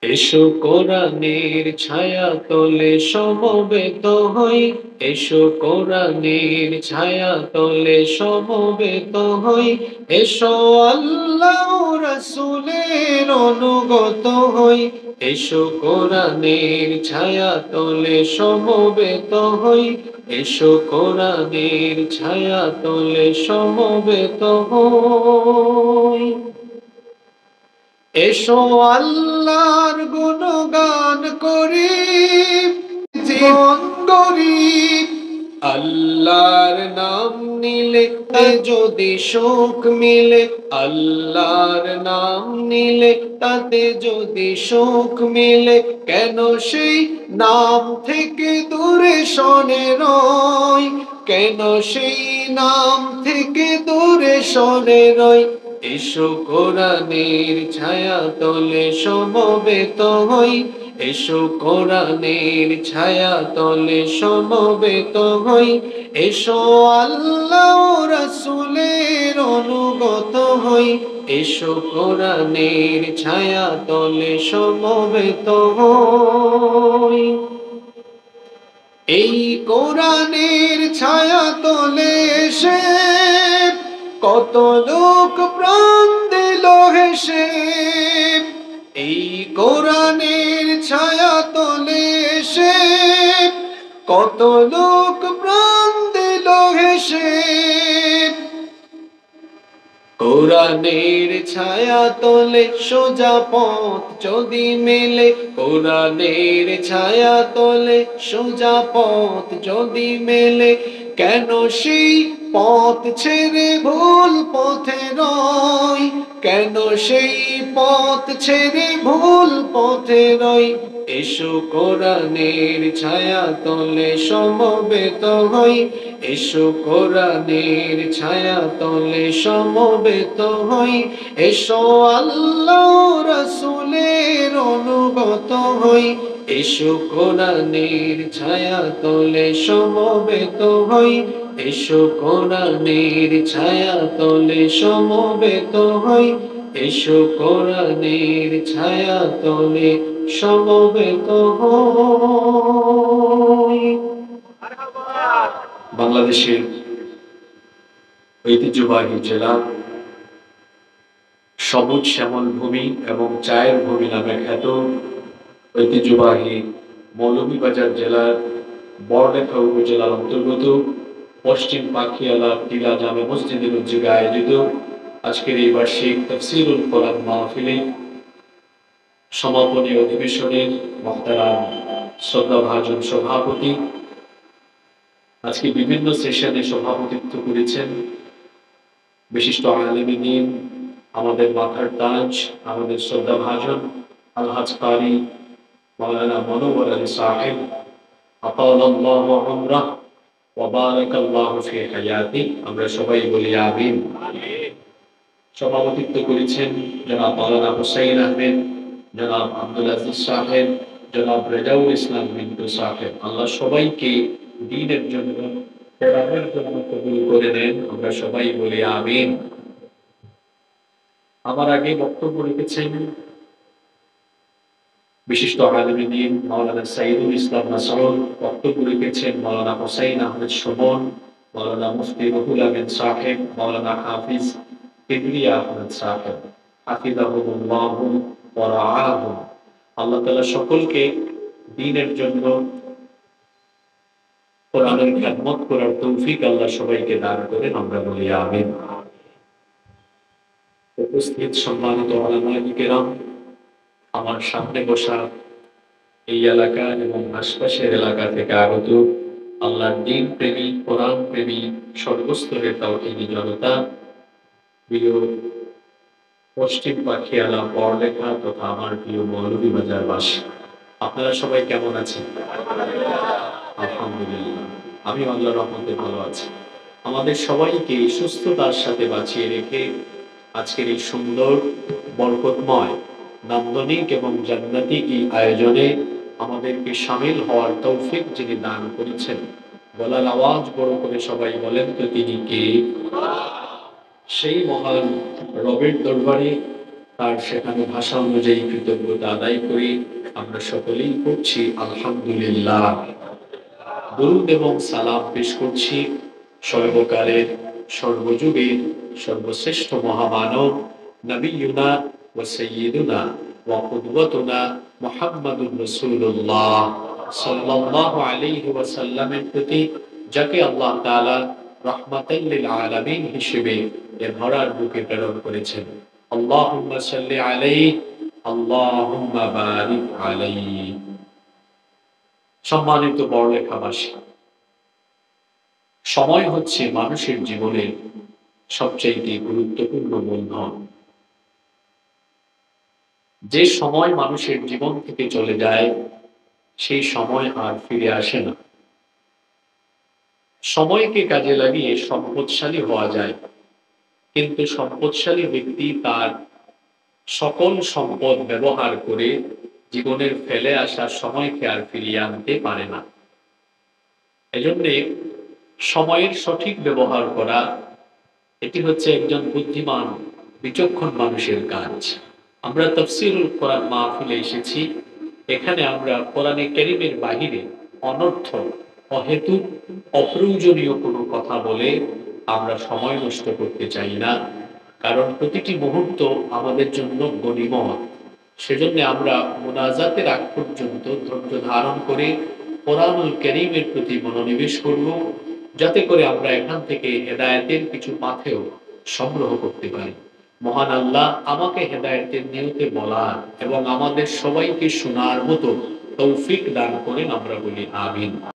এসো কোরআনের ছায়া তলে সমবেত হই, এসো কোরআনের ছায়া তলে সমবেত হই, এসো আল্লাহ রাসূলের অনুগত হই, এসো কোরআনের ছায়া তলে সমবেত হই, এসো কোরআনের ছায়া তলে সমবেত হই। এসো আল্লাহর গুণগান করি, জীবন গড়ি। আল্লাহর নাম নিলে যদি সুখ মিলে, আল্লাহর নাম নিলে তাতে যদি সুখ মিলে, কেন সেই নাম থেকে দূরে সরে রই, কেন সেই নাম থেকে দূরে সরে রই। এসো কোরআনের ছায়া তলে সমবেত হই, এসো কোরআনের ছায়া তলে সমবেত হই, এসো আল্লাহ রাসূলের অনুগত হই, এসো কোরআনের ছায়া তলে সমবেত হই। এই কোরআনের ছায়া তলে এসে কত লোক প্রাণ দিল হেসে, এই কোরআনের ছায়া তলে এসে কত লোক প্রাণ দিল হেসে। কোরআনের ছায়া তলে সোজা পথ যদি মেলে, কোরআনের ছায়া তলে সোজা পথ যদি মেলে, কেন সেই পথ ছেড়ে ভুল পথে রই, কেন সেই পথ ছেড়ে ভুল পথে রই। এসো কোরআনের ছায়া তলে সমবেত হই, এসো কোরআনের ছায়া তলে সমবেত হই, এসো আল্লাহ রাসূলের অনুগত হই, এসো কোরআনের ছায়া তলে সমবেত হই, এসো কোরআনের ছায়া তলে সমবেত হই, এসো কোরআনের ছায়া তলে সমবেত হই। বাংলাদেশের ঐতিহ্যবাহী জেলা, সবুজ শ্যামল ভূমি এবং চায়ের ভূমি নামে খ্যাত ঐতিহ্যবাহী মৌলভীবাজার জেলার বড়লেখা উপজেলার অন্তর্গত পশ্চিম পাখিয়ালা টিলা জামে মসজিদের উদ্যোগে আয়োজিত আজকের এই বার্ষিক তাফসীরুল কোরআন মাহফিলে সমাপনী অধিবেশনের মুহতারাম শ্রদ্ধাভাজন সভাপতি, আজকে বিভিন্ন সেশনে সভাপতিত্ব করেছেন বিশিষ্ট আলেমে দ্বীন, আমাদের মাথার তাজ, আমাদের শ্রদ্ধাভাজন আলহাজ কারি মাওলানা মনোয়ার আলী সাহেব, আতালাল্লাহু উমরাহ ওয়া বারাকাল্লাহু ফি হায়াতি। আমরা সবাই বলি আমিন। সভাপতিত্ব করেছেন জনাব মাওলানা হুসাইন আহমেদ, জনাব আব্দুল আজিজ সাহেব, জনাব রেজাউল ইসলাম মিন্টু সাহেব। আল্লাহ সবাইকে দ্বীনের জন্য, কোরআনের জন্য কবুল করে নেন। আমরা সবাই বলি আমিন। আমার আগে বক্তব্য রেখেছেন বিশিষ্ট আলেমে দ্বীন মাওলানা সাইদুল ইসলাম মাসউদ, বক্তব্য রেখেছেন মাওলানা হুসাইন আহমেদ সুমন, মাওলানা মুফতি রুহুল আমিন সাহেব, মাওলানা হাফিজ কিবরিয়া আহমেদ সাহেব, হাফিজাহুল্লাহু ওয়া রাআহুম। আল্লাহ তাআলা সকলকে দ্বীনের জন্য কোরআনের খেদমত করার তৌফিক আল্লাহ সবাইকে দান করেন। আমরা বলি আমিন। উপস্থিত সম্মানিত উলামায়ে কেরাম, আমার সামনে বসা এই এলাকা এবং আশপাশের এলাকা থেকে আগত আল্লাহর দ্বীন প্রেমী, কোরআন প্রেমী সর্বস্তরের তাওহীদি জনতা, প্রিয় পশ্চিম পাখিয়ালা পড়লেখা তথা আমার প্রিয় মৌলভীবাজার বাসী, আপনারা সবাই কেমন আছেন? আলহামদুলিল্লাহ, আমি আল্লাহর রহমতে ভালো আছি। আমাদের সবাইকে সুস্থতার সাথে বাঁচিয়ে রেখে আজকের এই সুন্দর, বরকতময়, নান্দনিক এবং জান্নাতি এই আয়োজনে আমাদেরকে শামিল হওয়ার তৌফিক যিনি দান করেছেন, গলার আওয়াজ বড় করে সবাই বলেন তো তিনি কে? সেই মহান রবের দরবারে তার শেখানো ভাষা অনুযায়ী কৃতজ্ঞতা আদায় করি। আমরা সকলেই পড়ছি আলহামদুলিল্লাহ। দরুদ এবং সালাম পেশ করছি সর্বকালের, সর্বযুগের সর্বশ্রেষ্ঠ মহামানব নবিয়ুনা ওয়া সাইয়্যিদুনা ওয়া কুদওয়াতুনা মুহাম্মাদুর রাসূলুল্লাহ সাল্লাল্লাহু আলাইহি ওয়াসাল্লামের প্রতি, যাকে আল্লাহ তাআলা রাহমাতাল লিল আলামিন হিসেবে এ ধরার বুকে প্রেরণ করেছেন। আল্লাহুম্মা সাল্লি আলাইহি, আল্লাহুম্মা বারিক আলাইহি। সম্মানিত বড়লেখাবাসী, সময় হচ্ছে মানুষের জীবনের সবচাইতে গুরুত্বপূর্ণ মূলধন। যে সময় মানুষের জীবন থেকে চলে যায় সেই সময় আর ফিরে আসে না। সময়কে কাজে লাগিয়ে সম্পদশালী হওয়া যায়, কিন্তু সম্পদশালী ব্যক্তি তার সকল সম্পদ ব্যবহার করে জীবনের ফেলে আসা সময়কে আর ফিরিয়ে আনতে পারে না। এজন্য সময়ের সঠিক ব্যবহার করা, এটি হচ্ছে একজন বুদ্ধিমান বিচক্ষণ মানুষের কাজ। আমরা তাফসীরুল কোরআন মাহফিলে এসেছি, এখানে আমরা কোরআনে কারীমের বাহিরে অনর্থক, অহেতুক, অপ্রয়োজনীয় কোনো কথা বলে আমরা সময় নষ্ট করতে চাই না, কারণ প্রতিটি মুহূর্ত আমাদের জন্য গনিমত। সেজন্য আমরা মুনাজাতের আগ পর্যন্ত ধৈর্য ধারণ করে কোরআনুল কারীমের প্রতি মনোনিবেশ করব, যাতে করে আমরা এখান থেকে হেদায়েতের কিছু পাথেয় সংগ্রহ করতে পারি। মহান আল্লাহ আমাকে হেদায়েতের নিয়তে বলার এবং আমাদের সবাইকে শোনার মতো তৌফিক দান করেন। আমরা বলি আমিন।